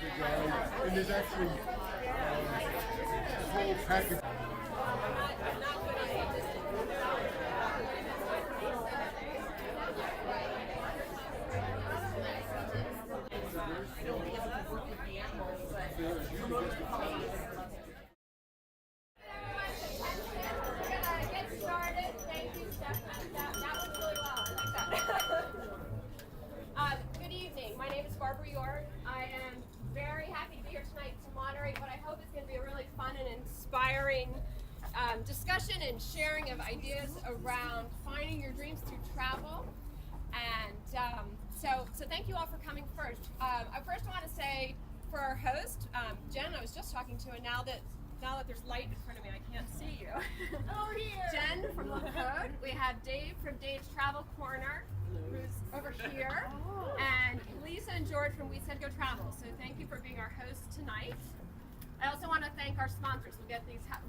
good job. And there's actually a whole package. Good evening. My name is Barbara York. I am very happy to be here tonight to moderate what I hope is going to be a really fun and inspiring discussion and sharing of ideas around finding your dreams through travel. And so thank you all for coming first. I first want to say for our host, Jen, I was just talking to, and now that there's light in front of me, I can't see you. Over here. Jen from La Code. We have Dave from Dave's Travel Corner, who's over here, and Lisa and George from We Said Go Travel. So thank you for being our hosts tonight. I also want to thank our sponsors.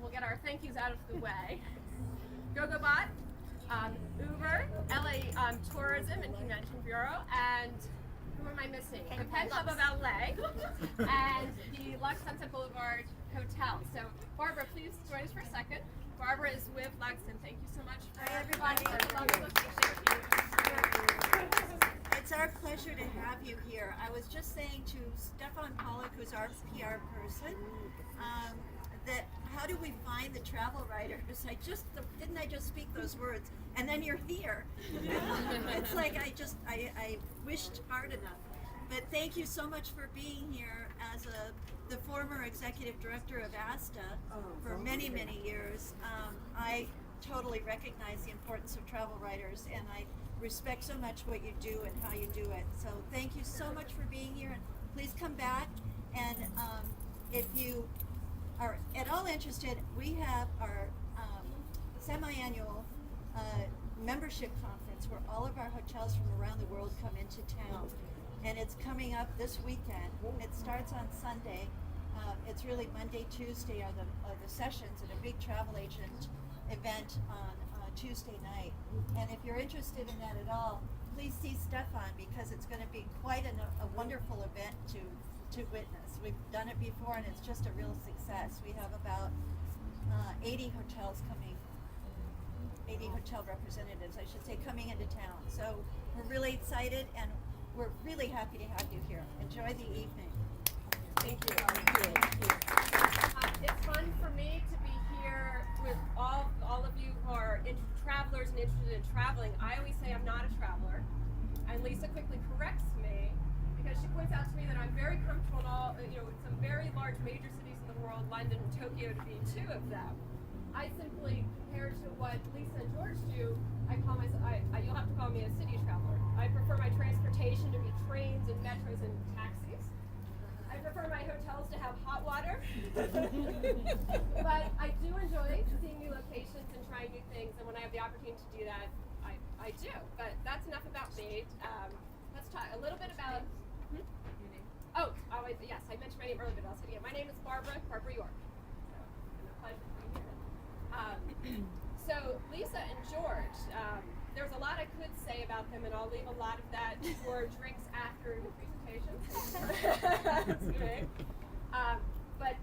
We'll get our thank yous out of the way. GoGoBot, Uber, LA Tourism and Convention Bureau, and who am I missing? The Pen Club of LA, and the Lux Sunset Boulevard Hotel. So Barbara, please join us for a second. Barbara is with Lux, and thank you so much for everybody. for lovely location. It's our pleasure to have you here. I was just saying to Stefan Pollock, who's our PR person, that how do we find the travel writers? Didn't I just speak those words? And then you're here. It's like I wished hard enough. But thank you so much for being here as the former executive director of ASTA for many, many years. I totally recognize the importance of travel writers, and I respect so much what you do and how you do it. So thank you so much for being here, and please come back. And if you are at all interested, we have our semi-annual membership conference where all of our hotels from around the world come into town. And it's coming up this weekend. It starts on Sunday. It's really Monday, Tuesday are the sessions, and a big travel agent event on Tuesday night. And if you're interested in that at all, please see Stefan, because it's going to be quite a wonderful event to witness. We've done it before, and it's just a real success. We have about 80 hotels coming, 80 hotel representatives, I should say, coming into town. So we're really excited, and we're really happy to have you here. Enjoy the evening. Thank you. It's fun for me to be here with all of you who are travelers and interested in traveling. I always say I'm not a traveler, and Lisa quickly corrects me because she points out to me that I'm very comfortable in some very large major cities in the world, London and Tokyo to be two of them. I simply, compared to what Lisa and George do, you'll have to call me a city traveler. I prefer my transportation to be trains and metros and taxis. I prefer my hotels to have hot water. But I do enjoy seeing new locations and trying new things, and when I have the opportunity to do that, I do. But that's enough about me. Let's talk a little bit about... Your name? Yes, I mentioned my name earlier, but I'll say it again. My name is Barbara York. So, it's a pleasure to be here. So Lisa and George, there's a lot I could say about them, and I'll leave a lot of that for drinks after the presentation. That's great. But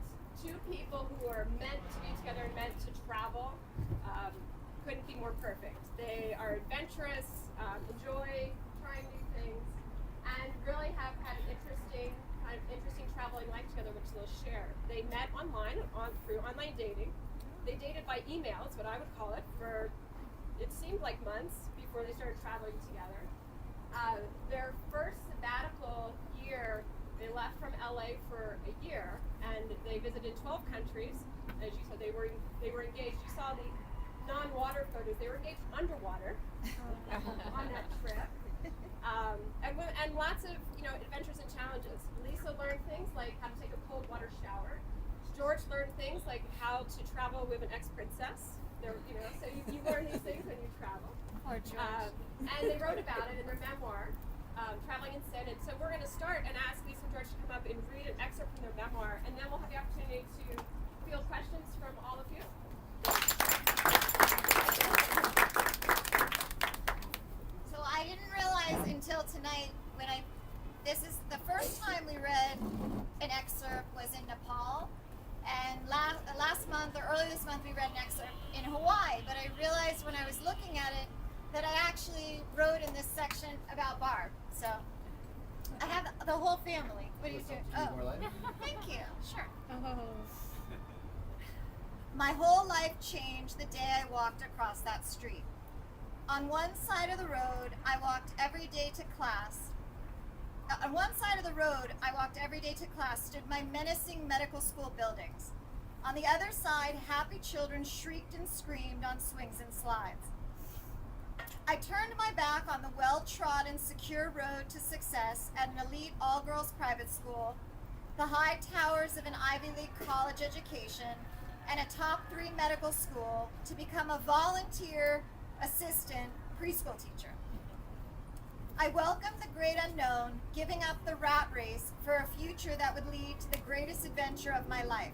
two people who are meant to be together and meant to travel couldn't be more perfect. They are adventurous, enjoy trying new things, and really have had an interesting traveling life together, which they'll share. They met online through online dating. They dated by email, is what I would call it, for it seemed like months before they started traveling together. Their first sabbatical year, they left from LA for a year, and they visited 12 countries. As you said, they were engaged. You saw the non-water photos. They were engaged underwater on that trip. And lots of adventures and challenges. Lisa learned things like how to take a cold water shower. George learned things like how to travel with an ex-princess. So you learn these things when you travel. Poor George. And they wrote about it in their memoir, Traveling in Sin. And so we're going to start and ask Lisa and George to come up and read an excerpt from their memoir, and then we'll have the opportunity to field questions from all of you. So I didn't realize until tonight this is the first time we read an was in Nepal, and last month or early this month we read an excerpt in Hawaii. But I realized when I was looking at it that I actually wrote in this section about Barb. So I have the whole family. What are you doing? Oh, thank you. Sure. My whole life changed the day I walked across that street. On one side of the road, I walked every day to class. On one side of the road, I walked every day to class, stood my menacing medical school buildings. On the other side, happy children shrieked and screamed on swings and slides. I turned my back on the well-trodden, secure road to success at an elite all-girls private school, the high towers of an Ivy League college education, and a top 3 medical school to become a volunteer assistant preschool teacher. I welcomed the great unknown, giving up the rat race for a future that would lead to the greatest adventure of my life.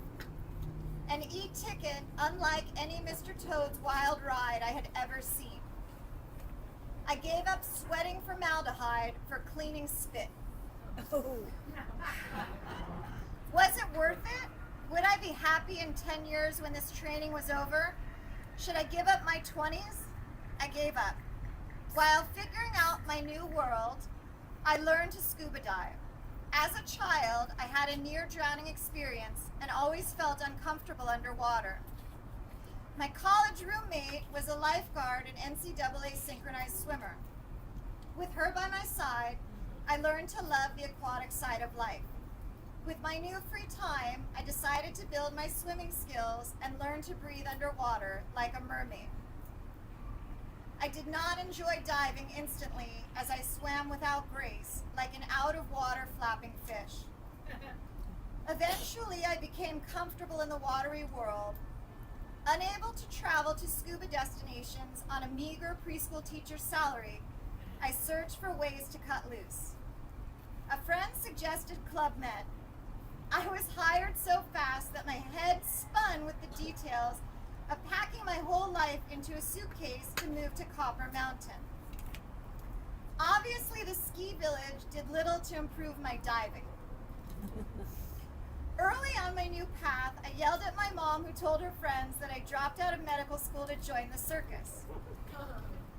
An e-ticket unlike any Mr. Toad's wild ride I had ever seen. I gave up sweating formaldehyde for cleaning spit. Was it worth it? Would I be happy in 10 years when this training was over? Should I give up my 20s? I gave up. While figuring out my new world, I learned to scuba dive. As a child, I had a near-drowning experience and always felt uncomfortable underwater. My college roommate was a lifeguard and NCAA synchronized swimmer. With her by my side, I learned to love the aquatic side of life. With my new free time, I decided to build my swimming skills and learn to breathe underwater like a mermaid. I did not enjoy diving instantly as I swam without grace, like an out-of-water flapping fish. Eventually, I became comfortable in the watery world. Unable to travel to scuba destinations on a meager preschool teacher's salary, I searched for ways to cut loose. A friend suggested Club Med. I was hired so fast that my head spun with the details of packing my whole life into a suitcase to move to Copper Mountain. Obviously, the ski village did little to improve my diving. Early on my new path, I yelled at my mom, who told her friends that I dropped out of medical school to join the circus.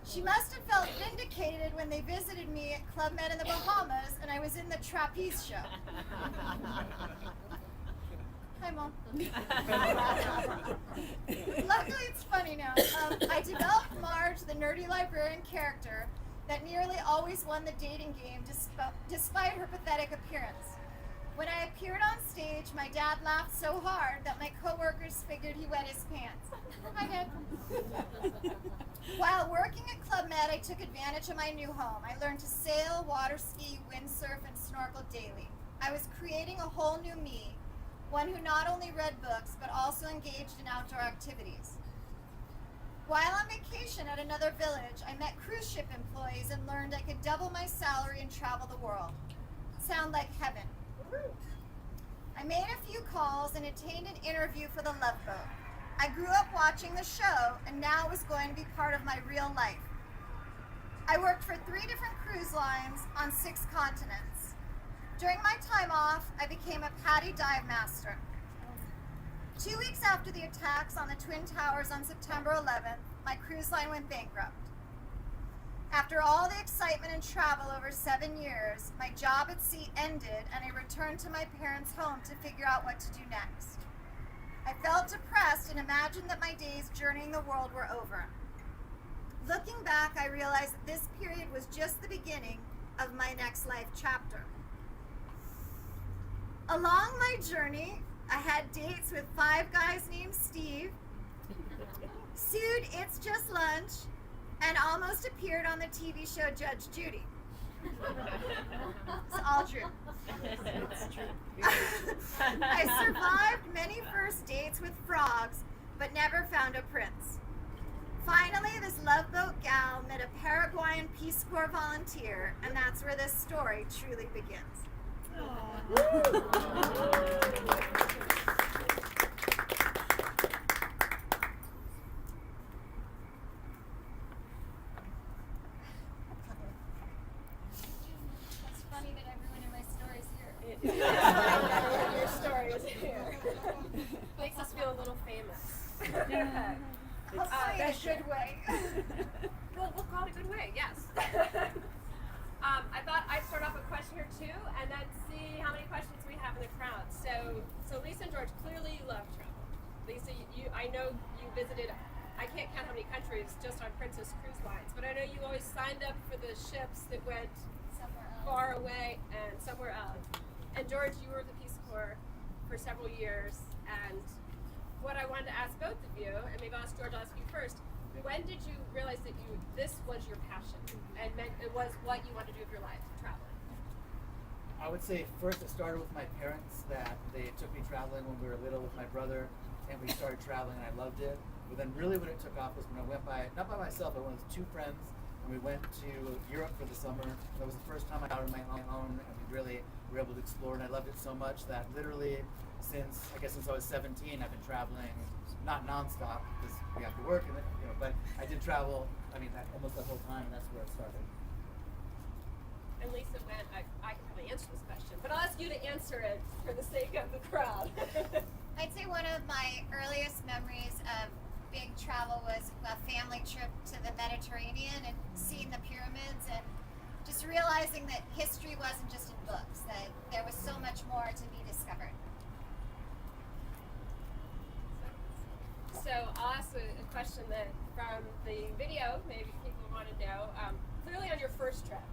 She must have felt vindicated when they visited me at Club Med in the Bahamas and I was in the trapeze show. Hi, Mom. Luckily, it's funny now. I developed Marge, the nerdy librarian character that nearly always won the dating game despite her pathetic appearance. When I appeared on stage, my dad laughed so hard that my coworkers figured he wet his pants. Hi, Dad. While working at Club Med, I took advantage of my new home. I learned to sail, water ski, windsurf, and snorkel daily. I was creating a whole new me, one who not only read books, but also engaged in outdoor activities. While on vacation at another village, I met cruise ship employees and learned I could double my salary and travel the world. Sound like heaven. I made a few calls and attained an interview for the Love Boat. I grew up watching the show, and now it was going to be part of my real life. I worked for 3 different cruise lines on 6 continents. During my time off, I became a PADI dive master. 2 weeks after the attacks on the Twin Towers on September 11th, my cruise line went bankrupt. After all the excitement and travel over 7 years, my job at sea ended and I returned to my parents' home to figure out what to do next. I felt depressed and imagined that my days journeying the world were over. Looking back, I realized that this period was just the beginning of my next life chapter. Along my journey, I had dates with 5 guys named Steve, sued It's Just Lunch, and almost appeared on the TV show Judge Judy. It's all true. It's true. I survived many first dates with frogs, but never found a prince. Finally, this Love Boat gal met a Paraguayan Peace Corps volunteer, and that's where this story truly begins. It's funny that everyone in my story is here. Your story is know you visited, I can't count how many countries just on Princess Cruise Lines, but I know you always signed up for the ships that went Somewhere else. far away and somewhere else. And George, you were the Peace Corps for several years, and what I wanted to ask both of you, and maybe I'll ask George, I'll ask you first, when did you realize that this was your passion and it was what you wanted to do with your life, traveling? I would say first it started with my parents, that they took me traveling when we were little with my brother, and we started traveling and I loved it. But then really when it took off was when I went not by myself, I went with two friends, and we went to Europe for the summer. That was the first time I got on my own, and we really were able to explore, and I loved it so much that literally since I was 17, I've been traveling, not nonstop because we have to work, and but I did travel. I mean, almost the whole time, and that's where it started. And Lisa went, I can probably answer this question, but I'll ask you to answer it for the sake of the crowd. I'd say one of my earliest memories of big travel was a family trip to the Mediterranean and seeing the pyramids and just realizing that history wasn't just in books, that there was so much more to be discovered. So I'll ask a question that from the video, maybe people want to know. Clearly on your first trip,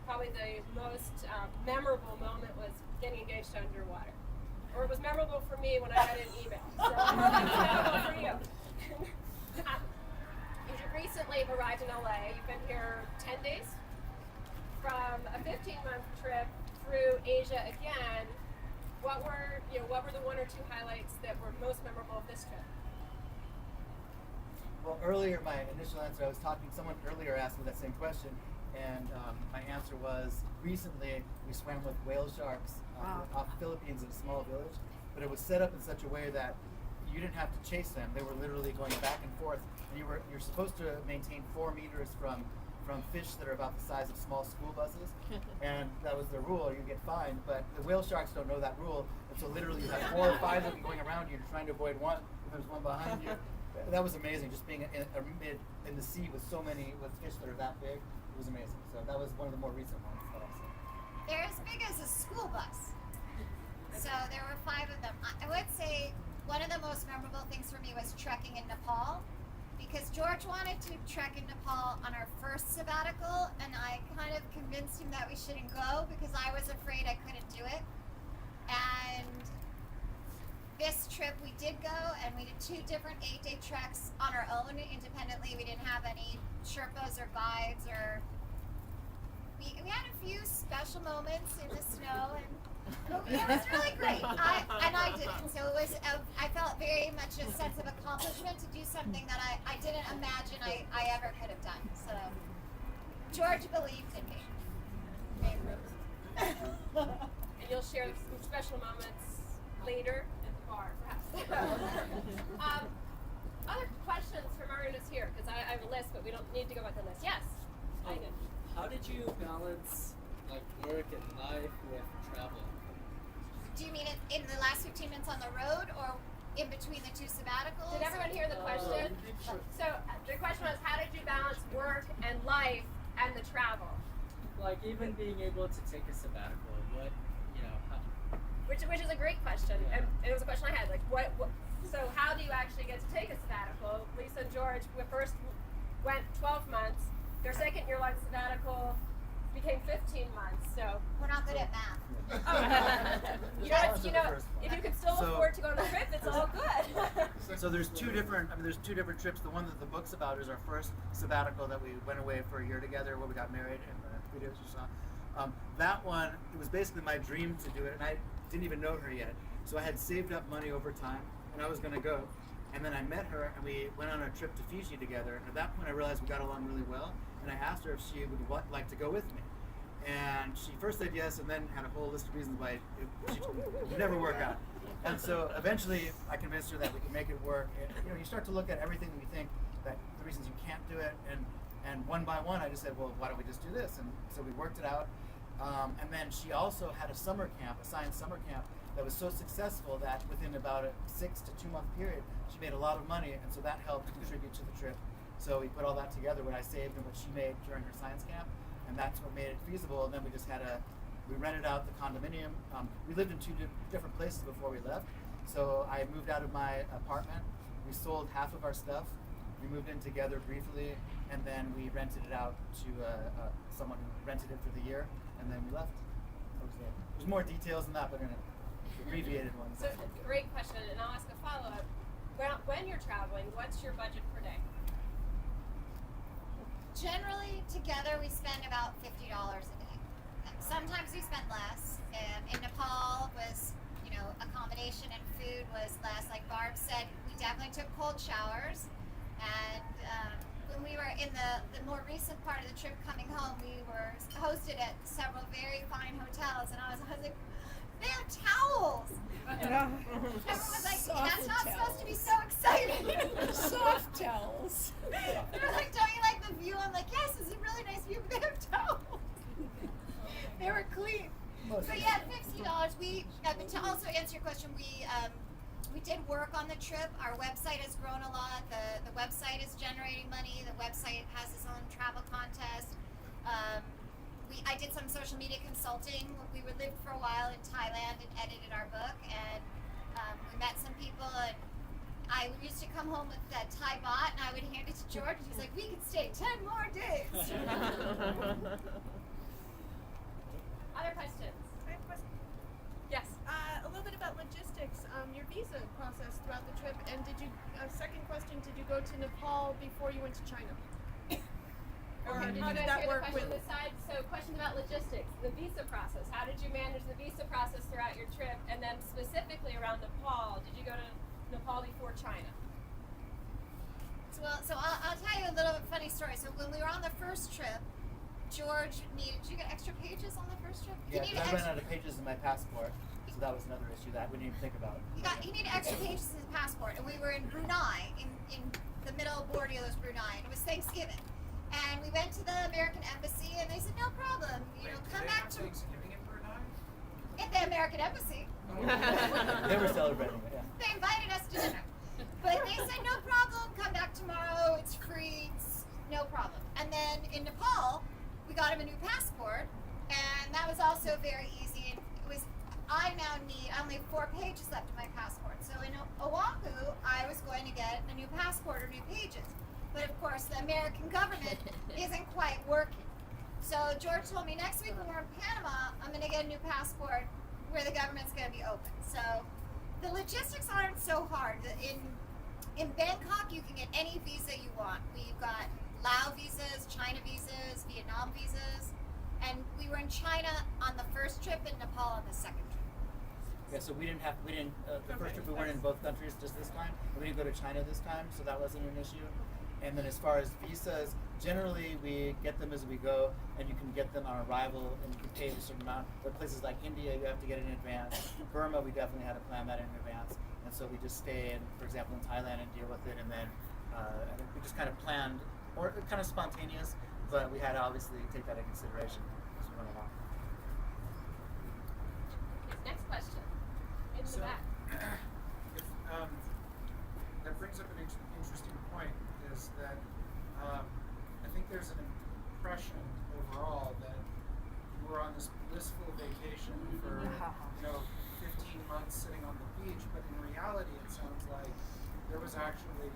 probably the most memorable moment was getting engaged underwater. Or it was memorable for me when I got an email. So memorable for you. You recently have arrived in LA. You've been here 10 days. From a 15-month trip through Asia again, what were the one or two highlights that were most memorable of this trip? Well, earlier, my initial answer, someone earlier asked me that same question, and my answer was, recently we swam with whale sharks off the Philippines in a small village, but it was set up in such a way that you didn't have to chase them. They were literally going back and forth, and you're supposed to maintain 4 meters from fish that are about the size of small school buses, and that was the rule, or you get fined. But the whale sharks don't know that rule, and so literally you have 4 or 5 of them going around you, you're trying to avoid one, and there's one behind you. That was amazing, just being in the sea with with fish that are that big. It was amazing. So that was one of the more recent ones that I saw. They're as big as a school bus. So there were 5 of them. I would say one of the most memorable things for me was trekking in Nepal, because George wanted to trek in Nepal on our first sabbatical, and I kind of convinced him that we shouldn't go because I was afraid I couldn't do it. And this trip we did go, and we did 2 different 8-day treks on our own independently. We didn't have any Sherpas or guides, or we had a few special moments in the snow, and it was really great. I did it. So it was. I felt very much a sense of accomplishment to do something that I didn't imagine I ever could have done. So George believed in me. And you'll share some special moments later at the bar, perhaps. Other questions from our audience here, because I have a list, but we don't need to go by the list. Yes? How did you balance like work and life with travel? Do you mean in the last 15 minutes on the road, or in between the 2 sabbaticals? Did everyone hear the question? So the question was, how did you balance work and life and the travel? Like even being able to take a sabbatical, Which is a great question, and it was a question I had. Like, so how do you actually get to take a sabbatical? Lisa and George first went 12 months. Their second year-long sabbatical became 15 months. So We're not good at math. if you can still afford to go on a trip, it's all good. So there's 2 different. There's 2 different trips. The one that the book's about is our first sabbatical that we went away for a year together, where we got married, and the videos you saw. That one, it was basically my dream to do it, and I didn't even know her yet. So I had saved up money over time, and I was going to go. And then I met her, and we went on a trip to Fiji together. And at that point, I realized we got along really well, and I asked her if she would like to go with me. And she first said yes, and then had a whole list of reasons why it would never work out. And so eventually, I convinced her that we could make it work. And, you start to look at everything that you think that the reasons you can't do it, and one by one, I just said, well, why don't we just do this? And so we worked it out. And then she also had a summer camp, a science summer camp, that was so successful that within about a 6 to 2 month period, she made a lot of money, and so that helped contribute to the trip. So we put all that together, what I saved and what she made during her science camp, and that's what made it feasible. And then we rented out the condominium. We lived in 2 different places before we left. So I moved out of my apartment, we sold half of our stuff. We moved in together briefly, and then we rented it out to someone who rented it for the year, and then we left. That was it. There's more details than that, but in an abbreviated one. So great question, and I'll ask a follow-up. When you're traveling, what's your budget per day? Generally, together we spend about $50 a day. Sometimes we spend less. In Nepal was, accommodation and food was less. Like Barb said, we definitely took cold showers. And when we were in the more recent part of the trip coming home, we were hosted at several very fine hotels, and I was like, they have towels. Everyone was like, that's not supposed to be so exciting. Soft towels. They were like, don't you like the view? I'm like, yes, it's a really nice view, but they have towels. They were clean. So yeah, $50. To also answer your question, we did work on the trip. Our website has grown a lot. The website is generating money. The website has its own travel contest. I did some social media consulting. We lived for a while in Thailand and edited our book, and we met some people. And I used to come home with that Thai baht, and I would hand it to George, and he's like, "We could stay 10 more days." Other questions? I have a question. Yes. A little bit about logistics. Your visa process throughout the trip, and second question, did you go to Nepal before you went to China? Or how did that work question with? this side? So questions about logistics, the visa process. How did you manage the visa process throughout your trip? And then specifically around Nepal, did you go to Nepal before China? So I'll tell you a little funny story. So when we were on the first trip, George did you get extra pages on the first trip? Yeah, I ran out of pages in my passport, so that was another issue that we didn't even think about. He needed extra pages in his passport, and we were in Brunei, in the middle of Bordeaux, Brunei, and it was Thanksgiving. And we went to the American Embassy, and they said, no problem, come back to... Thanksgiving in Brunei? At the American Embassy. They were celebrating it, yeah. They invited us to dinner. But they said, no problem, come back tomorrow, it's free, it's no problem. And then in Nepal, we got him a new passport, and that was also very easy. And it was, I only have 4 pages left of my passport. So in Oahu, I was going to get a new passport or new pages. But of course, the American government isn't quite working. So George told me next week when we're in Panama, I'm going to get a new passport where the government's going to be open. So the logistics aren't so hard. In Bangkok, you can get any visa you want. We've got Lao visas, China visas, Vietnam visas, and we were in China on the first trip and Nepal on the second trip. Yeah, so the first trip we weren't in both countries just this time. We didn't go to China this time, so that wasn't an issue. And then as far as visas, generally we get them as we go, and you can get them on arrival, and you can pay a certain amount. But places like India, you have to get it in advance. Burma, we definitely had to plan that in advance. And so we just stay in, for example, in Thailand and deal with it, and then we just kind of planned, or kind of spontaneous, but we had to obviously take that into consideration as we went along. Next question. In the back. That brings up an interesting point, is that I think there's an impression overall that you were on this blissful vacation for 15 months sitting on the beach, but in reality it sounds like there was actually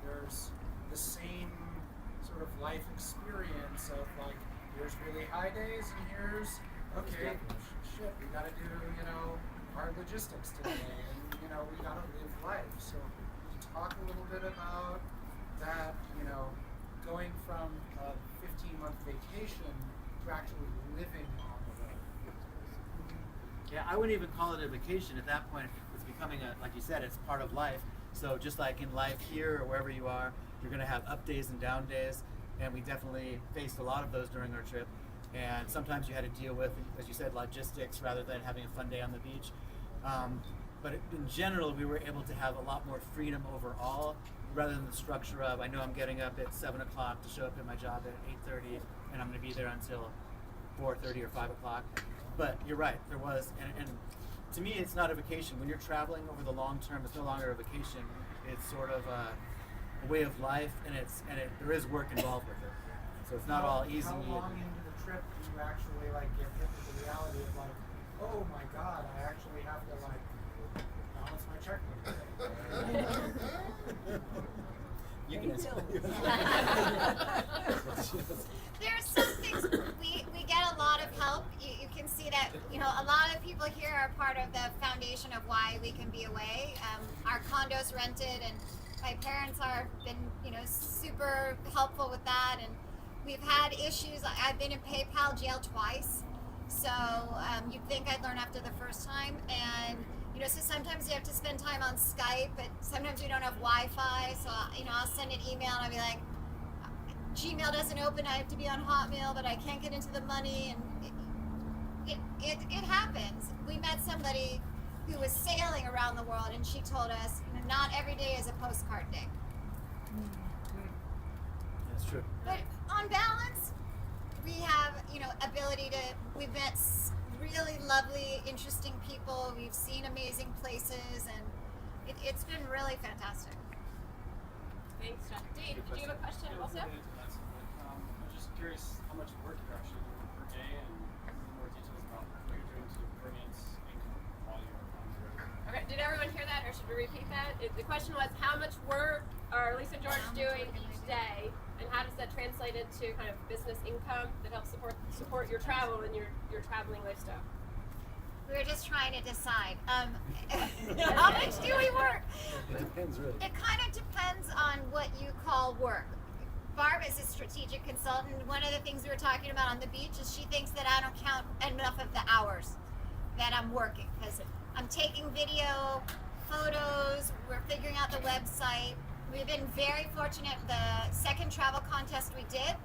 there's the same sort of life experience of like, here's really high days and here's shit, we gotta do hard logistics today, and we gotta live life. So could you talk a little bit about that, going from a 15-month vacation to actually living on the road? Yeah, I wouldn't even call it a vacation. At that point, it's becoming like you said, it's part of life. So just like in life here or wherever you are, you're going to have up days and down days. And we definitely faced a lot of those during our trip. And sometimes you had to deal with, as you said, logistics rather than having a fun day on the beach. But in general, we were able to have a lot more freedom overall, rather than the structure of, I know I'm getting up at 7 o'clock to show up at my job at 8:30, and I'm going to be there until 4:30 or 5 o'clock. But you're right, there was, and to me, it's not a vacation. When you're traveling over the long term, it's no longer a vacation. It's sort of a way of life, and there is work involved with it. So it's not all easy. How long into the trip do you actually get hit with the reality of oh my God, I actually have to what's my check look like? You can answer. There's some things we get a lot of help. You can see that a lot of people here are part of the foundation of why we can be away. Our condo's rented, and my parents are been super helpful with that. And we've had issues. I've been in PayPal jail twice, so you'd think I'd learn after the first time. And so sometimes you have to spend time on Skype, but sometimes we don't have Wi-Fi. So I'll send an email and I'll be like, Gmail doesn't open. I have to be on Hotmail, but I can't get into the money, and it happens. We met somebody who was sailing around the world, and she told us, not every day is a postcard day. That's true. But on balance, we have ability to. We've met really lovely, interesting people. We've seen amazing places, and it's been really fantastic. Thanks, Jeff. Dave, did you have a question also? I'm just curious how much work you're actually doing per day and more details about what you're doing to bring in income while you're on the road. Okay, did everyone hear that, or should we repeat that? The question was, how much work are Lisa and George doing each day, and how does that translate into kind of business income that helps support your travel and your traveling lifestyle? We were just trying to decide. How much do we work? It depends, really. It kind of depends on what you call work. Barb is a strategic consultant. One of the things we were talking about on the beach is she thinks that I don't count enough of the hours that I'm working, because I'm taking video, photos, we're figuring out the website. We've been very fortunate. The second travel contest we did,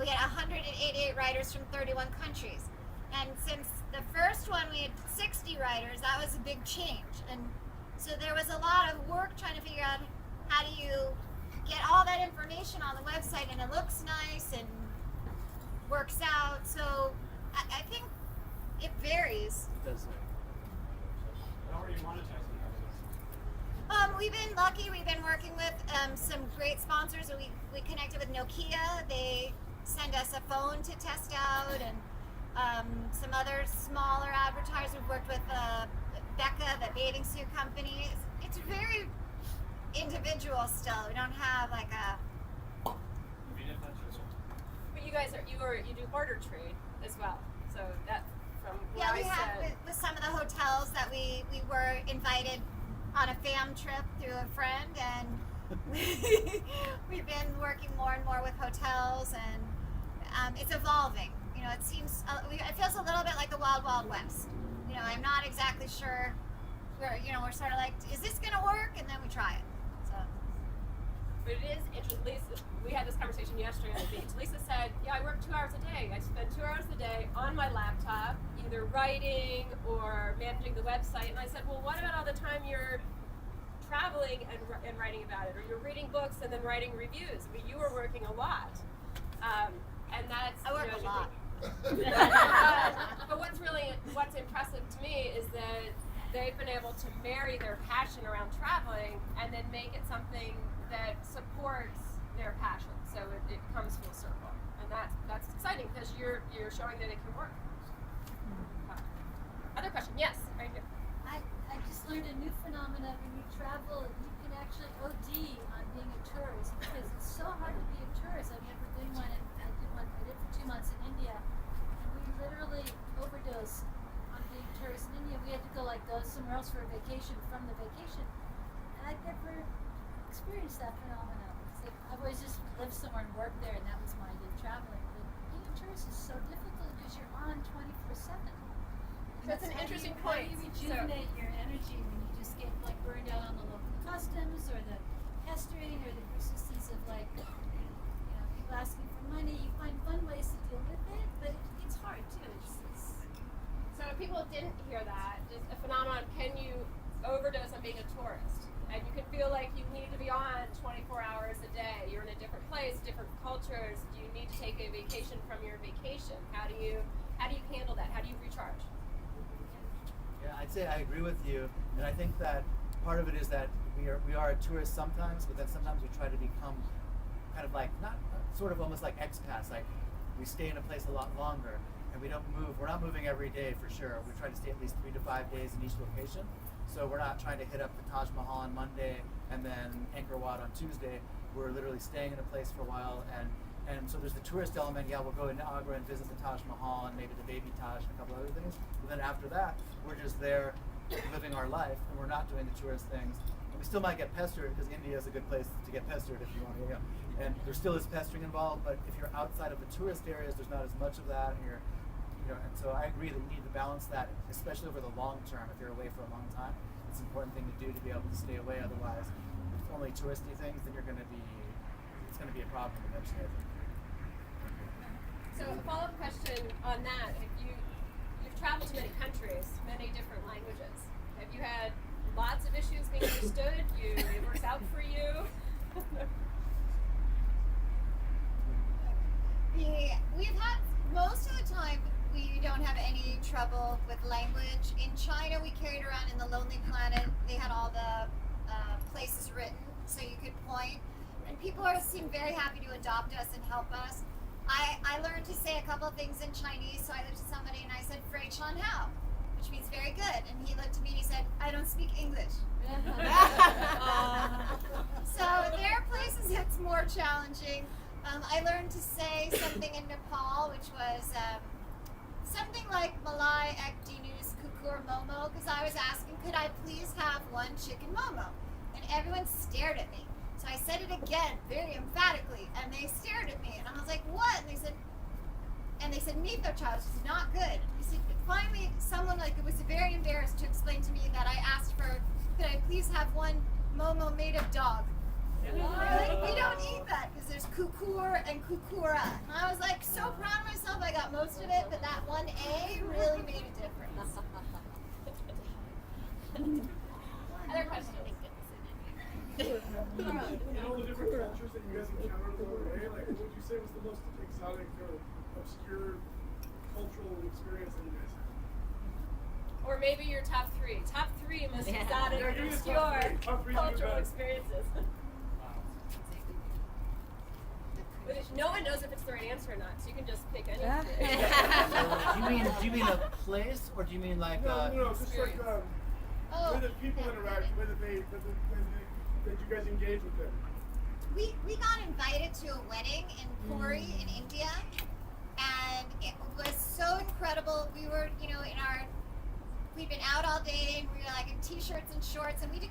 we had 188 riders from 31 countries. And since the first one we had 60 riders, that was a big change. And so there was a lot of work trying to figure out how do you get all that information on the website and it looks nice and works out. So I think it varies. It does. How are you monetizing We've been lucky. We've been working with some great sponsors. We connected with Nokia. They send us a phone to test out, and some other smaller advertisers. We've worked with Becca, the bathing suit company. It's very individual still. We don't have like a. But you guys you do barter trade as well. So that from what Yeah, I we have said. with some of the hotels that we were invited on a fam trip through a friend, and we've been working more and more with hotels, and it's evolving. It seems it feels a little bit like the Wild Wild West. I'm not exactly sure. We're sort of like, is this gonna work? And then we try it. So. But it is interesting. Lisa, we had this conversation yesterday on the beach. Lisa said, yeah, I work 2 hours a day. I spend 2 hours a day on my laptop, either writing or managing the website. And I said, well, what about all the time you're traveling and writing about it? Or you're reading books and then writing reviews? I mean, you were working a lot. And that's... I work a lot. But what's impressive to me is that they've been able to marry their passion around traveling and then make it something that supports their passion, so it comes full circle, and that's exciting because you're showing that it can work. Other question? Yes, right here. I just learned a new phenomenon. When you travel, you can actually OD on being a tourist, because it's so hard to be a tourist. I've never been one, and I did for 2 months in India, and we literally overdosed on being a tourist in India. We had to go somewhere else for a vacation from the vacation, and I'd never experienced that phenomenon. I've always just lived somewhere and worked there, and that was my day traveling. But being a tourist is so difficult because you're on 24/7. That's an interesting point. How do you rejuvenate your energy when you just get burned out on the local customs or the pestering or the persistence of people asking for money? You find fun ways to deal with it, but it's hard too. So if people didn't hear that, just a phenomenon, can you overdose on being a tourist? And you can feel like you need to be on 24 hours a day. You're in a different place, different cultures. Do you need to take a vacation from your vacation? How do you handle that? How do you recharge? Yeah, I'd say I agree with you, and I think that part of it is that we are a tourist sometimes, but then sometimes we try to become kind of like not sort of almost like expats. Like we stay in a place a lot longer, and we don't move. We're not moving every day for sure. We try to stay at least 3 to 5 days in each location. So we're not trying to hit up the Taj Mahal on Monday and then Angkor Wat on Tuesday. We're literally staying in a place for a while, and so there's the tourist element. Yeah, we'll go into Agra and visit the Taj Mahal and maybe the baby Taj and a couple other things. But then after that, we're just there living our life, and we're not doing the tourist things. And we still might get pestered because India is a good place to get pestered if you want to, and there still is pestering involved. But if you're outside of the tourist areas, there's not as much of that, and and so I agree that you need to balance that, especially over the long term. If you're away for a long time, it's an important thing to do to be able to stay away. Otherwise, if it's only touristy things, then it's going to be a problem eventually. I think. So a follow-up question on that: you've traveled to many countries, many different languages. Have you had lots of issues being understood? It works out for you? We've had, most of the time, we don't have any trouble with language. In China, we carried around in the Lonely Planet. They had all the places written so you could point. And people seemed very happy to adopt us and help us. I learned to say a couple of things in Chinese, so I looked at somebody and I said, Frei Chan Hao, which means very good. And he looked at me and he said, I don't speak English. So there are places it's more challenging. I learned to say something in Nepal, which was something like Malai ek dinus kukur momo, because I was asking, could I please have one chicken momo? And everyone stared at me. So I said it again, very emphatically, and they stared at me, and I was like, what? And they said, Niver child, which is not good. He said, finally, someone was very embarrassed to explain to me that I asked for, could I please have one momo made of dog? Like, we don't eat that because there's kukur and kukura. And I was like so proud of myself. I got most of it, but that one A really made a difference. Other questions? In all the different cultures that you guys encountered along the way, like, what would you say was the most exotic or obscure cultural experience that you guys had? Or maybe your top three. Top three most exotic Yeah, or give me the obscure top three cultural best. experiences. But no one knows if it's the right answer or not, so you can just pick any. Do you mean a place, or do you mean like? No, just like Oh, where the people interact, where that you guys engage with them. we got invited to a wedding in Puri in India, and it was so incredible. We were, we'd been out all day, and we were like in t-shirts and shorts, and we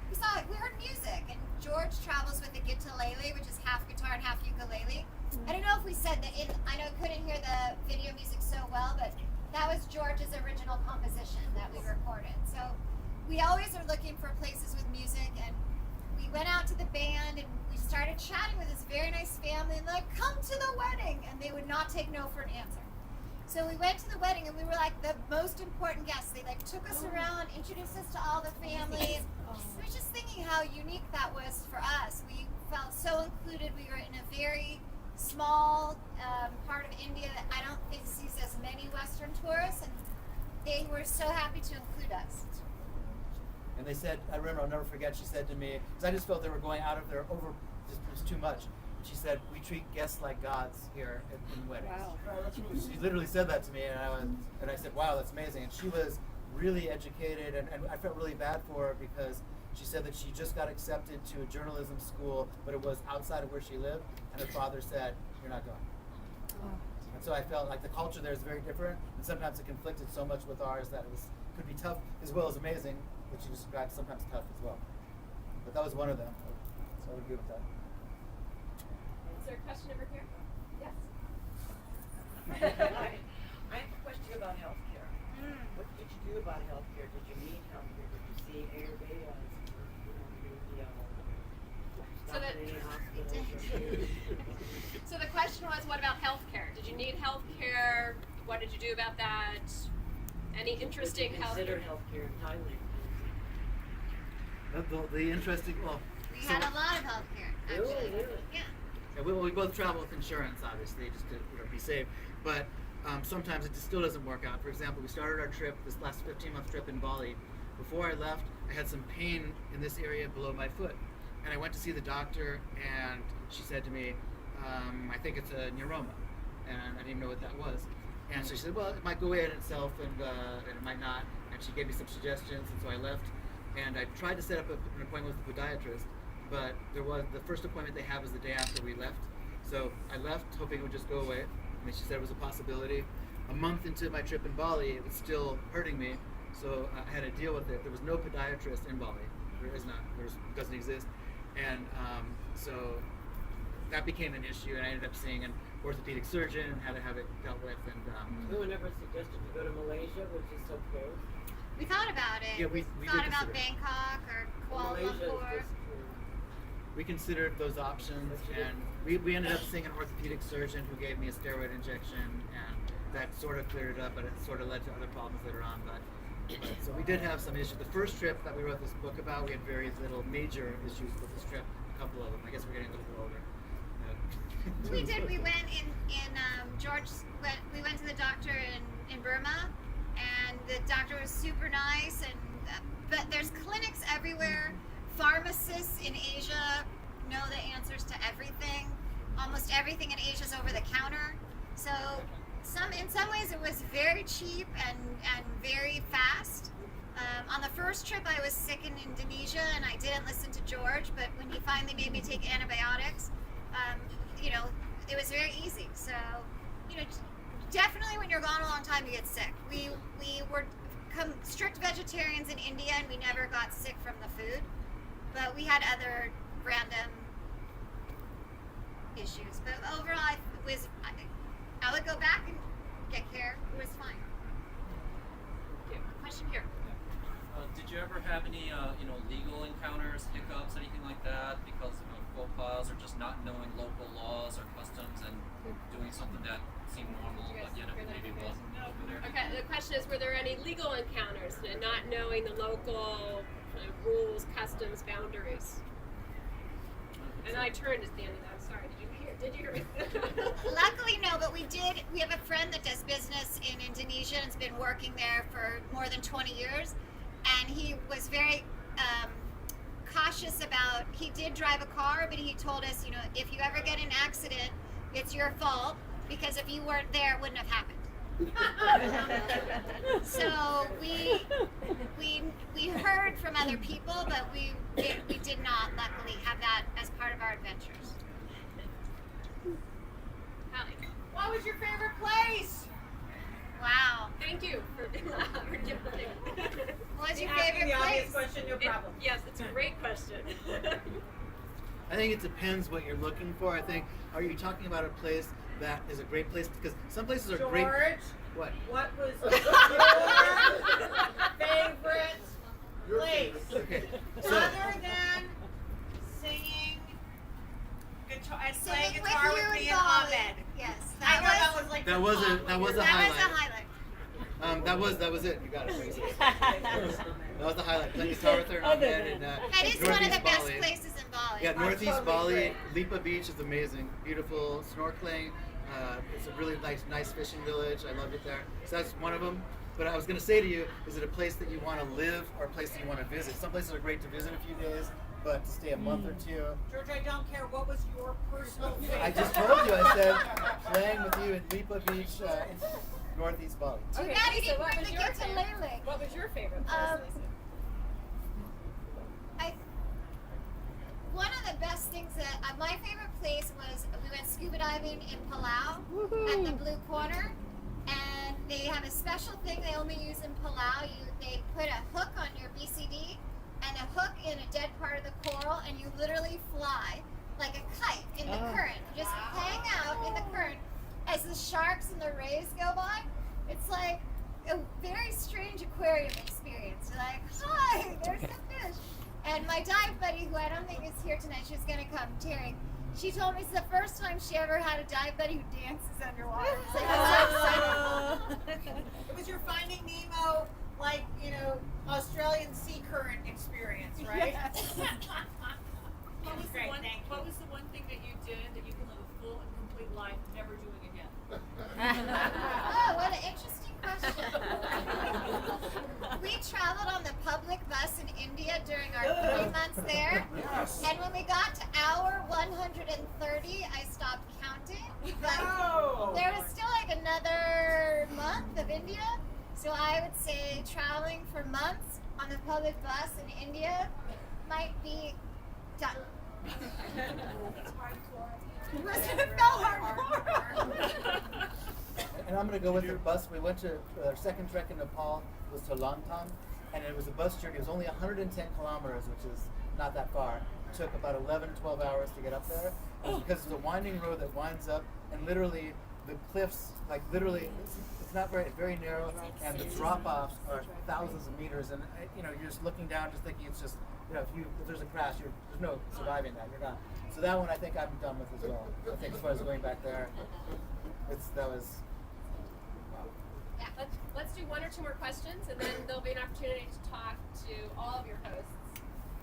heard music. And George travels with a guitarlele, which is half guitar and half ukulele. I don't know if we said that I know I couldn't hear the video music so well, but that was George's original composition that we recorded. So we always are looking for places with music, and we went out to the band and we started chatting with this very nice family, and they're like, come to the wedding, and they would not take no for an answer. So we went to the wedding, and we were like the most important guests. They took us around, introduced us to all the families. I was just thinking how unique that was for us. We felt so included. We were in a very small part of India that I don't think sees as many Western tourists, and they were so happy to include us. And they said, I remember, I'll never forget, she said to me, because I just felt they were going out of their it was too much. She said, we treat guests like gods here in weddings. Wow. She literally said that to me, and I said, wow, that's amazing. And she was really educated, and I felt really bad for her because she said that she just got accepted to a journalism school, but it was outside of where she lived, and her father said, you're not going. And so I felt like the culture there is very different, and sometimes it conflicted so much with ours that could be tough as well as amazing, which you described sometimes tough as well. But that was one of them, so I would agree with that. Is there a question over here? Yes. I have a question about healthcare. What did you do about healthcare? Did you need healthcare? Did you see Ayurveda? So the question was, what about healthcare? Did you need healthcare? What did you do about that? Any interesting Consider healthcare? healthcare in Thailand. The interesting, We had a lot of healthcare, actually. Really? Yeah. we both travel with insurance, obviously, just to be safe. But sometimes it just still doesn't work out. For example, we started our trip, this last 15-month trip in Bali. Before I left, I had some pain in this area below my foot. And I went to see the doctor, and she said to me, I think it's a neuroma. And I didn't even know what that was. And so she said, well, it might go away on itself, and it might not. And she gave me some suggestions, and so I left. and I tried to set up an appointment with the podiatrist, but the first appointment they have is the day after we left. So I left hoping it would just go away. I mean, she said it was a possibility. A month into my trip in Bali, it was still hurting me, so I had to deal with it. There was no podiatrist in Bali. There is not. Doesn't exist. And so that became an issue, and I ended up seeing an orthopedic surgeon and had to have it dealt with. And No one ever suggested you go to Malaysia, which is so close. We thought about it. Yeah, we thought did about consider it. Bangkok or Kuala Malaysia Lumpur. is just, We considered those options, and we ended up seeing an orthopedic surgeon who gave me a steroid injection, and that sort of cleared it up, but it sort of led to other problems later on. But so we did have some issues. The first trip that we wrote this book about, we had very little major issues with this trip. A couple of them. I guess we're getting a little bit older. We did. We went in George. We went to the doctor in Burma, and the doctor was super nice. And but there's clinics everywhere. Pharmacists in Asia know the answers to everything. Almost everything in Asia is over the counter. So in some ways it was very cheap and very fast. On the first trip I was sick in Indonesia and I didn't listen to George, but when he finally made me take antibiotics, it was very easy. So, definitely when you're gone a long time you get sick. We were strict vegetarians in India and we never got sick from the food. But we had other random issues. But overall, I would go back and get care. It was fine. Okay, question here. Did you ever have any, legal encounters, hiccups, anything like that, because of faux pas or just not knowing local laws or customs and doing something that seemed normal, but yet it maybe wasn't over there? Okay, the question is, were there any legal encounters and not knowing the local rules, customs, boundaries? And I turned at the end of that. I'm sorry. Did you hear me? Luckily, no, but we did. We have a friend that does business in Indonesia and has been working there for more than 20 years. And he was very cautious about, he did drive a car, but he told us, if you ever get in an accident, it's your fault, because if you weren't there, it wouldn't have happened. So we heard from other people, but we did not, luckily, have that as part of our adventures. Hallie. What was your favorite place? Wow. Thank you for being loud. For giving. What's your Asking favorite the obvious place? question, no problem. Yes, it's a great question. I think it depends what you're looking for. I think, are you talking about a place that is a great place? Because some places are great. George, What? what was your favorite place? Okay. So, Other than singing guitar and playing Singing guitar with you with me in and Bali. Ahmed. Yes. I know that was like that was a That was a highlight. that was it. You got it. That was the highlight. Playing guitar with her and Other Ahmed in That is one of Northeast the best Bali. places in Bali. Yeah, Northeast totally Bali, agree. Lipa Beach is amazing. Beautiful snorkeling. It's a really nice fishing village. I loved it there. So that's one of them. But I was going to say to you, is it a place that you want to live or a place that you want to visit? Some places are great to visit a few days, but to stay a month or two. George, I don't care. What was your personal favorite? I just told you, I said playing with you in Lipa Beach in Northeast Bali. Too Okay, bad you Lisa, didn't what bring was the your kids to favorite? Lele. What was your favorite place, Lisa? One of the best things that my favorite place was we went scuba diving in Palau at the Blue Corner, and they have a special thing they only use in Palau. They put a hook on your BCD and a hook in a dead part of the coral, and you literally fly like a kite in the current. You just hang out in the current as the sharks and the rays go by. It's like a very strange aquarium experience. You're like, hi, there's the fish. And my dive buddy, who I don't think is here tonight, she's gonna come, Terry. She told me it's the first time she ever had a dive buddy who dances underwater. It's like, I'm so excited. It was your Finding Nemo, Australian sea current experience, right? What was, Great, thank you. what was the one thing that you did that you can live a full and complete life never doing again? Oh, what an interesting question. We traveled on the public bus in India during our 3 months there. Yes. And when we got to hour 130, I stopped counting. But there was still like another month of India. So I would say traveling for months on the public bus in India might be done. It felt hardcore. And I'm going to go with the bus. We went to our second trek in Nepal was to Langtang, and it was a bus journey. It was only 110 kilometers, which is not that far. It took about 11 or 12 hours to get up there. And because it's a winding road that winds up, and literally the cliffs, like literally, it's not very narrow, and the drop-offs are thousands of meters, and you're just looking down, just thinking it's just, if there's a crash, there's no surviving that. You're not. So that one I think I'm done with as well. I think as far as going back there, that was. Yeah, let's do one or two more questions, and then there'll be an opportunity to talk to all of your hosts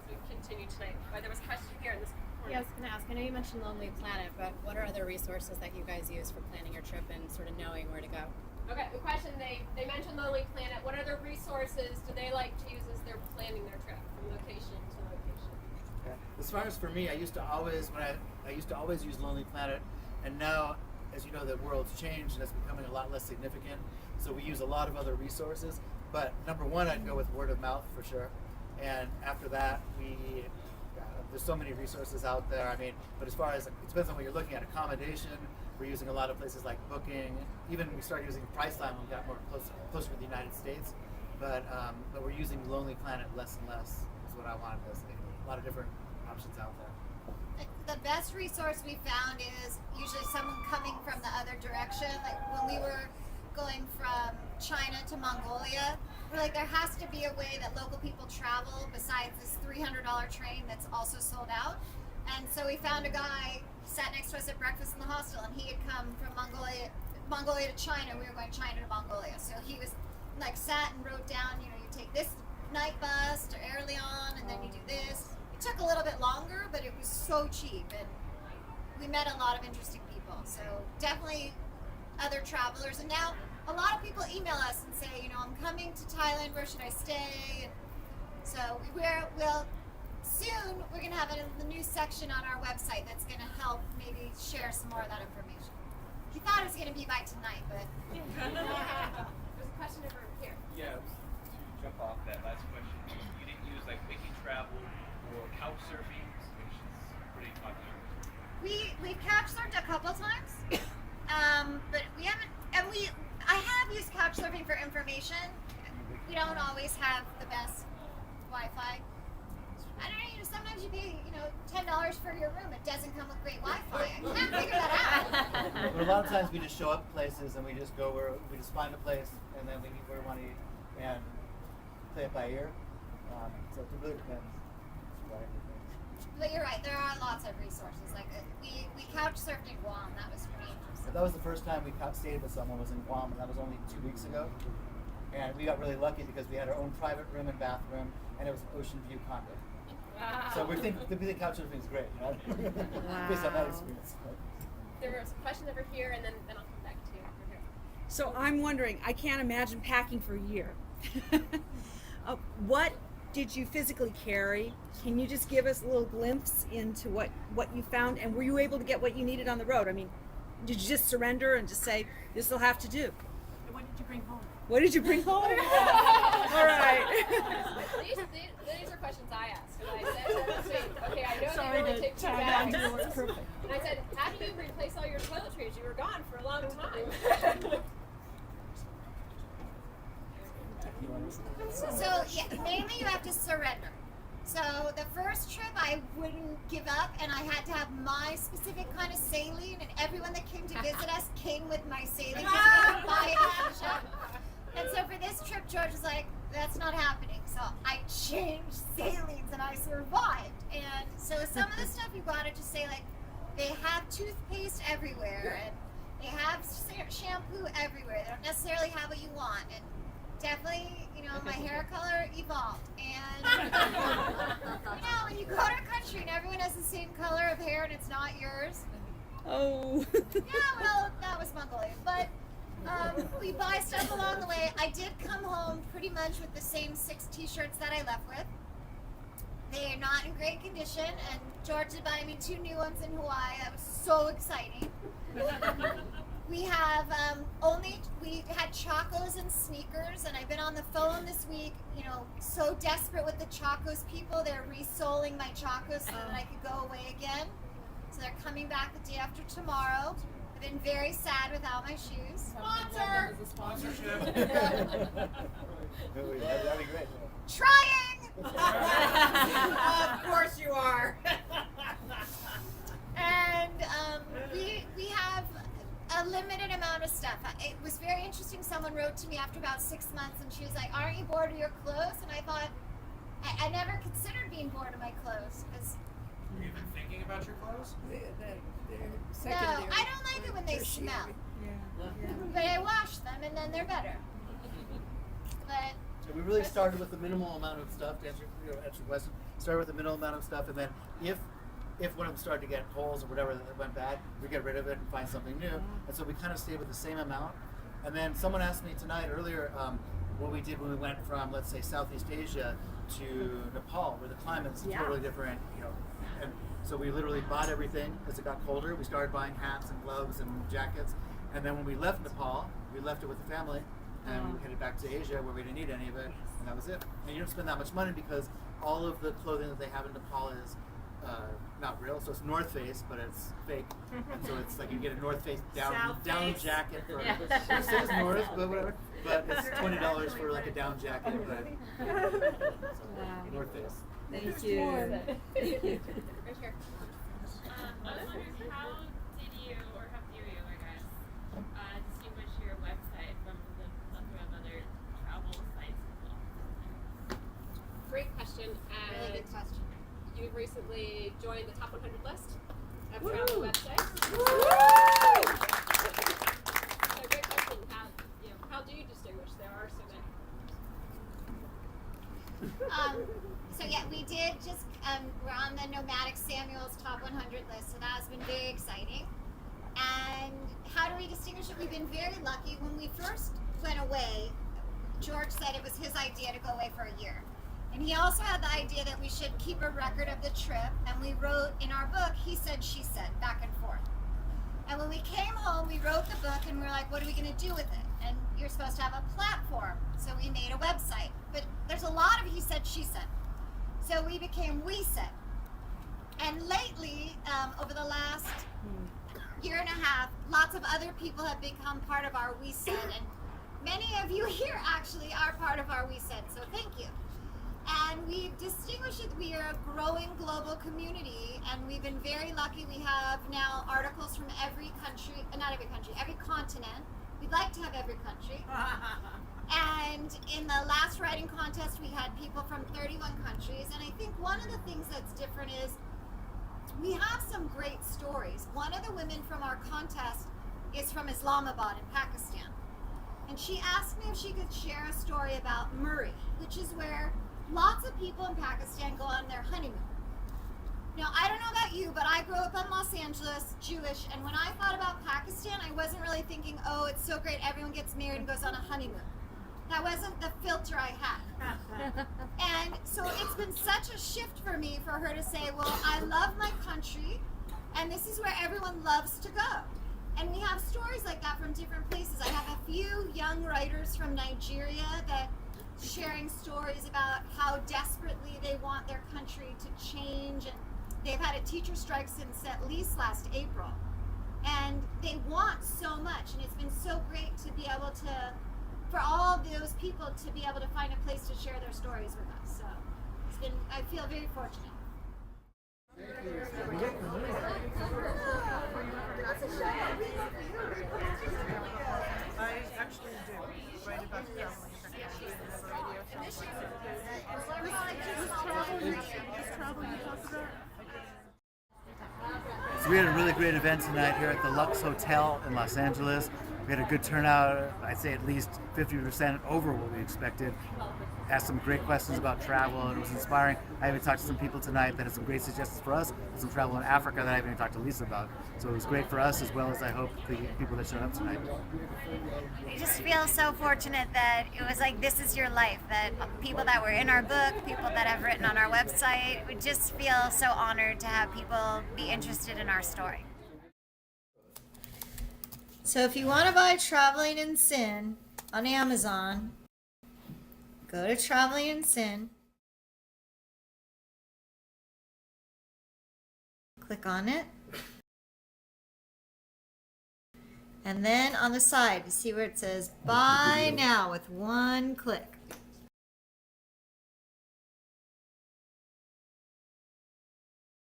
as we continue tonight. There was a question here in this corner. Yeah, I was going to ask, I know you mentioned Lonely Planet, but what are other resources that you guys use for planning your trip and sort of knowing where to go? Okay, the question, they mentioned Lonely Planet. What other resources do they like to use as they're planning their trip from location to location? Okay. As far as for me, I used to always use Lonely Planet, and now, as you know, the world's changed and it's becoming a lot less significant. So we use a lot of other resources. But number one, I'd go with word of mouth for sure. And after that, there's so many resources out there. I mean, but as far as, it depends on what you're looking at. Accommodation, we're using a lot of places like Booking. Even we started using Priceline when we got more closer to the United States. But we're using Lonely Planet less and less is what I wanted to say. A lot of different options out there. The best resource we found is usually someone coming from the other direction. Like when we were going from China to Mongolia, we're like, there has to be a way that local people travel besides this $300 train that's also sold out. And so we found a guy sat next to us at breakfast in the hostel, and he had come from Mongolia to China. We were going China to Mongolia, so he was like sat and wrote down, you take this night bus to Air Leon, and then you do this. It took a little bit longer, but it was so cheap, and we met a lot of interesting people. So definitely other travelers, and now a lot of people email us and say, I'm coming to Thailand, where should I stay? And so soon we're going to have a new section on our website that's going to help maybe share some more of that information. We thought it was going to be by tonight, but There's a question over here. Yeah, to jump off that last question, you didn't use like Wiki Travel or couch surfing, which is pretty popular. we've couch surfed a couple times, but we haven't. And I have used couch surfing for information. We don't always have the best Wi-Fi. I don't know. Sometimes you pay $10 for your room. It doesn't come with great Wi-Fi. I can't figure that out. But a lot of times we just show up places and we just go where we just find a place and then we eat where we want to eat and play it by ear. So it really depends. But you're right. There are lots of resources. Like we couch surfed in Guam. That was pretty interesting. That was the first time we stayed with someone was in Guam, and that was only 2 weeks ago. And we got really lucky because we had our own private room and bathroom, and it was an ocean view condo. Wow. So we think couch surfing is great, based on that experience. There was a question over here, and then I'll come back to you over here. So I'm wondering, I can't imagine packing for a year. What did you physically carry? Can you just give us a little glimpse into what you found, and were you able to get what you needed on the road? I mean, did you just surrender and just say, this will have to do? And what did you bring home? What did you bring home? All right. These are questions I asked. And I said, okay, I know Sorry they only to take 2 tag bags. on yours. Perfect. And I said, how do you replace all your toiletries? You were gone for a long time. So yeah, mainly you have to surrender. So the first trip I wouldn't give up, and I had to have my specific kind of saline, and everyone that came to visit us came with my saline because we couldn't buy it at the shop. And so for this trip, George was like, that's not happening. So I changed salines and I survived. And so some of the stuff you gotta just say, like, they have toothpaste everywhere and they have shampoo everywhere. They don't necessarily have what you want. And definitely, my hair color evolved. And, when you go to a country and everyone has the same color of hair and it's not yours. Oh. Yeah, well, that was Mongolia. But we buy stuff along the way. I did come home pretty much with the same 6 t-shirts that I left with. They are not in great condition, and George did buy me 2 new ones in Hawaii. That was so exciting. We have we had Chacos and sneakers, and I've been on the phone this week, you know, so desperate with the Chacos people. They're resoling my Chacos so that I could go away again. So they're coming back the day after tomorrow. I've been very sad without my shoes. Sponsor! Sponsorship. That'd be great. Trying! Of course you are. And we have a limited amount of stuff. It was very interesting. Someone wrote to me after about 6 months, and she was like, "Aren't you bored of your clothes?" And I thought, I never considered being bored of my clothes because. Are you even thinking about your clothes? No, I don't like it when they smell. But I wash them, and then they're better. But So we really started with a minimal amount of stuff to answer your question. Started with a minimal amount of stuff, and then if one of them started to get holes or whatever that went bad, we get rid of it and find something new. And so we kind of stayed with the same amount. And then someone asked me tonight earlier what we did when we went from, let's say, Southeast Asia to Nepal, where the climate's totally different, you know. And so we literally bought everything as it got colder. We started buying hats and gloves and jackets. And then when we left Nepal, we left it with the family and we headed back to Asia where we didn't need any of it, and that was it. And you don't spend that much money because all of the clothing that they have in Nepal is not real, so it's North Face, but it's fake, and so it's like you get a North Face down jacket for it says North, but whatever. But it's $20 for like a down jacket, but so, North Face. Thank you. Right here. I was wondering, how did you, or how do you, I guess, distinguish your website from the plethora of other travel sites as well? Great question. really good question. You've recently joined the top 100 list of travel websites. So great question. How do you distinguish? There are so many. So yeah, we did just, we're on the Nomadic Samuel's top 100 list, so that has been very exciting. And how do we distinguish it? We've been very lucky. When we first went away, George said it was his idea to go away for a year. And he also had the idea that we should keep a record of the trip, and we wrote in our book, he said, she said, back and forth. And when we came home, we wrote the book, and we were like, what are we going to do with it? And you're supposed to have a platform, so we made a website. But there's a lot of he said, she said. So we became we said. And lately, over the last year and a half, lots of other people have become part of our we said, and many of you here actually are part of our we said, so thank you. And we've distinguished it. We are a growing global community, and we've been very lucky. We have now articles from every country, not every country, every continent. We'd like to have every country. And in the last writing contest, we had people from 31 countries. And I think one of the things that's different is we have some great stories. One of the women from our contest is from Islamabad in Pakistan. And she asked me if she could share a story about Murray, which is where lots of people in Pakistan go on their honeymoon. Now, I don't know about you, but I grew up in Los Angeles, Jewish, and when I thought about Pakistan, I wasn't really thinking, oh, it's so great, everyone gets married and goes on a honeymoon. That wasn't the filter I had. And so it's been such a shift for me for her to say, well, I love my country, and this is where everyone loves to go. And we have stories like that from different places. I have a few young writers from Nigeria that sharing stories about how desperately they want their country to change, and they've had a teacher strike since at least last April, and they want so much, and it's been so great to be able to, for all those people to be able to find a place to share their stories with us. So it's been, I feel very fortunate. I actually do write about traveling. So we had a really great event tonight here at the Lux Hotel in Los Angeles. We had a good turnout, I'd say at least 50% over what we expected. Asked some great questions about travel, and it was inspiring. I even talked to some people tonight that had some great suggestions for us, some travel in Africa that I haven't even talked to Lisa about. So it was great for us, as well as I hope the people that showed up tonight. I just feel so fortunate that it was like, this is your life, that people that were in our book, people that have written on our website, we just feel so honored to have people be interested in our story. So if you want to buy Traveling in Sin on Amazon, go to Traveling in Sin. Click on it. And then on the side, you see where it says buy now with one click.